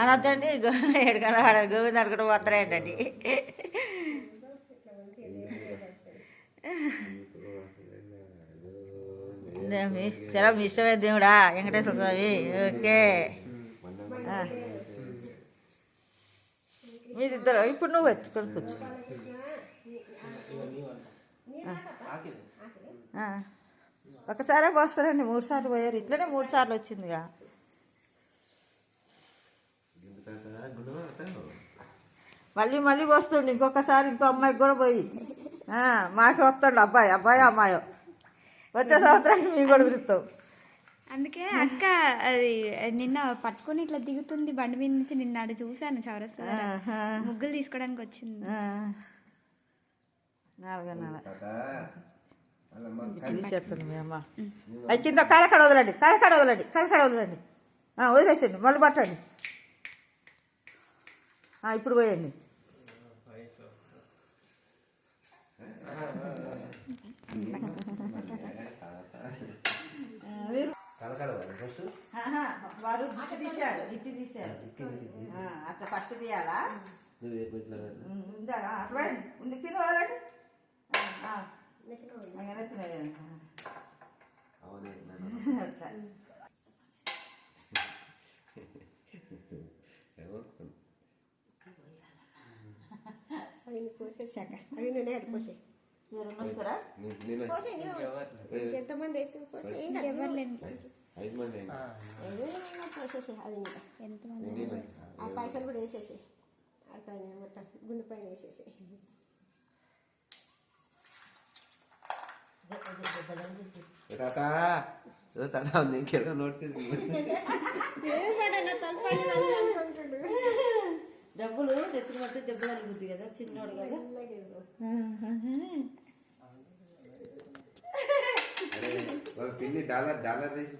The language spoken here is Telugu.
అనొద్దండి ఎడుకన్నా గోవింద అనుకుంటూ పోతారేంటండి. చాలా మీ ఇష్టమే దేవుడా వెంకటేశ్వర స్వామి. ఓకే మీరిద్దరు ఇప్పుడు నువ్వు ఎత్తుకొని కూర్చో. ఒకసారే పోస్తారండి, 3 సార్లు పోయారు. ఇట్లనే 3 సార్లు వచ్చిందిగా. మళ్ళీ మళ్ళీ పోస్తుండే ఇంకొకసారి. ఇంకో అమ్మాయికి కూడా పోయి మాకే వస్తాడు అబ్బాయి అమ్మాయో. వచ్చే సంవత్సరానికి మేము కూడా పిలుస్తాం. అందుకే అక్క అది నిన్న పట్టుకొని ఇట్లా దిగుతుంది బండి మీద నుంచి. నిన్న అడు చూసాను చౌరస్తా ముగ్గులు తీసుకోవడానికి వచ్చింది. 4:30 తీసేస్తుంది మీ అమ్మ. అది కింద కారకాడ వదలండి, వదిలేసండి. మళ్ళీ పట్టండి. ఇప్పుడు పోయండి. వారు జిట్టి తీశారు అట్లా ఫస్ట్ తీయాలా. అట్లా ఉంది కింద వదలండి. ఎంతమంది ఆ పైసలు కూడా వేసేసి పైన మొత్తం గుండె పైన వేసేసి. డబ్బులు నెత్తులు పడితే డబ్బులు అలుగుద్ది కదా, చిన్నోడు కదా. పిల్లి డాలర్ వేసి